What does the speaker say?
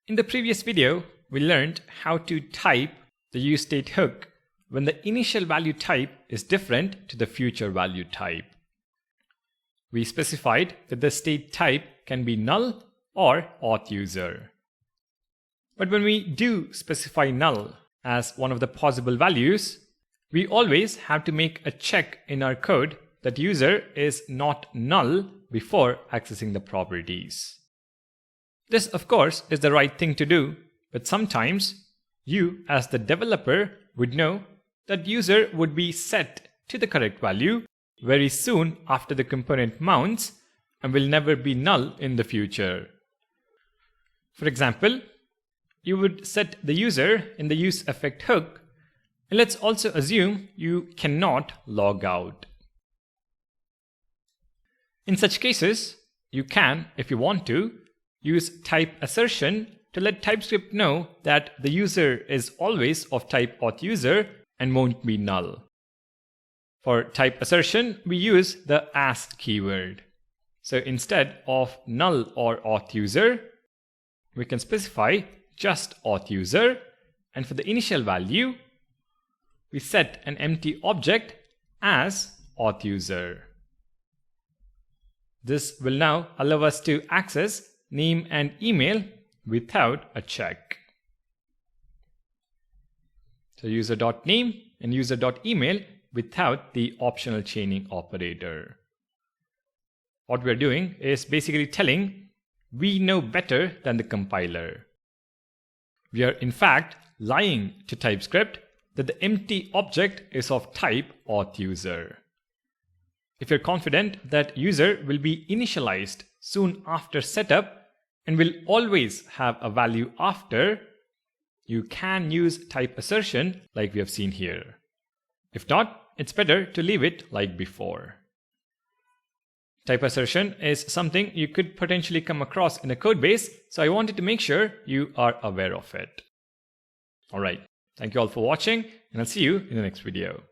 In the previous video, we learned how to type the useState hook when the initial value type is different to the future value type. We specified that the state type can be null or auth user. But when we do specify null as one of the possible values, we always have to make a check in our code that user is not null before accessing the properties. This, of course, is the right thing to do, but sometimes you, as the developer, would know that user would be set to the correct value very soon after the component mounts and will never be null in the future. For example, you would set the user in the useEffect hook, and let's also assume you cannot log out. In such cases, you can, if you want to, use Type Assertion to let TypeScript know that the user is always of type auth user and won't be null. For Type Assertion, we use the as keyword. So instead of null or auth user, we can specify just auth user, and for the initial value, we set an empty object as auth user. This will now allow us to access name and email without a check. So user.name and user.email without the optional chaining operator. What we're doing is basically telling we know better than the compiler. We are in fact lying to TypeScript that the empty object is of type auth user. If you're confident that user will be initialized soon after setup and will always have a value after, you can use Type Assertion like we have seen here. If not, it's better to leave it like before. Type Assertion is something you could potentially come across in a code base, so I wanted to make sure you are aware of it. Alright, thank you all for watching, and I'll see you in the next video.